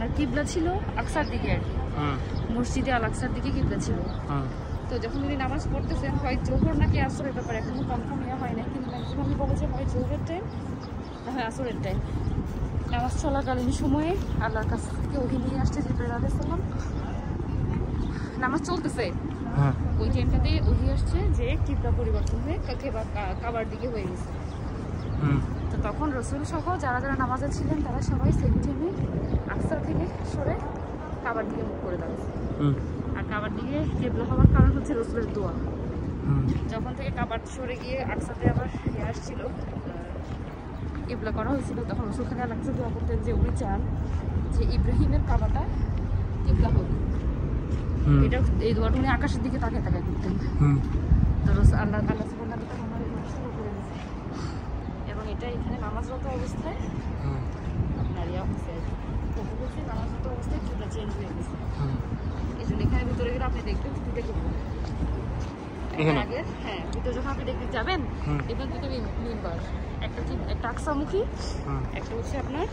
আর কিবলা ছিল আকসার দিকে আর কি, মসজিদে আল আকসার দিকে কিবলা ছিল। তো যখন উনি নামাজ পড়তেছেন, হয় জোহর নাকি আসরের ব্যাপারে এখনো কনফার্ম ইয়া হয় না, কিন্তু ম্যাক্সিমামই বলে যে হয় জোহরের টাইম হয় আসরের টাইম। নামাজ চলাকালীন সময়ে আল্লাহর কাছ থেকে ওহি নিয়ে আসছে জিবরাইল আলাইহিস সালাম। নামাজ চলতেছে ওই টাইমটাতে ওহি আসছে যে কিবলা পরিবর্তন হয়ে কাবার দিকে হয়ে গেছে। তো তখন রসুল সহ যারা যারা নামাজে ছিলেন তারা সবাই সেম টাইমে আকসা থেকে সরে কাবার দিকে মুখ করে দাঁড়াচ্ছে। আর কাবার দিকে কিবলা হওয়ার কারণ হচ্ছে রসুলের দোয়া। যখন থেকে কাবার সরে গিয়ে আকসাতে আবার আসছিল, কিবলা করা হয়েছিল, তখন রসুল খানে আকসা দোয়া করতেন যে উনি চান যে ইব্রাহিমের কাবাটা কিবলা হোক। এটা এই দোয়াটা উনি আকাশের দিকে তাকিয়ে তাকিয়ে করতেন। তো আল্লাহ সুবহানাহু ওয়া তাআলা শুরু করে দিয়েছে, এবং এটা এখানে নামাজরত অবস্থায় আপনার ইয়া হচ্ছে নামাজরত অবস্থায় কিবলা চেঞ্জ হয়ে গেছে। এই জন্য এখানে ভিতরে গেলে আপনি দেখবেন দুটো কিবলা আগে। হ্যাঁ, ভিতরে যখন আপনি দেখতে যাবেন দেখবেন দুটো মিম্বার, একটা আকসামুখী, একটা হচ্ছে আপনার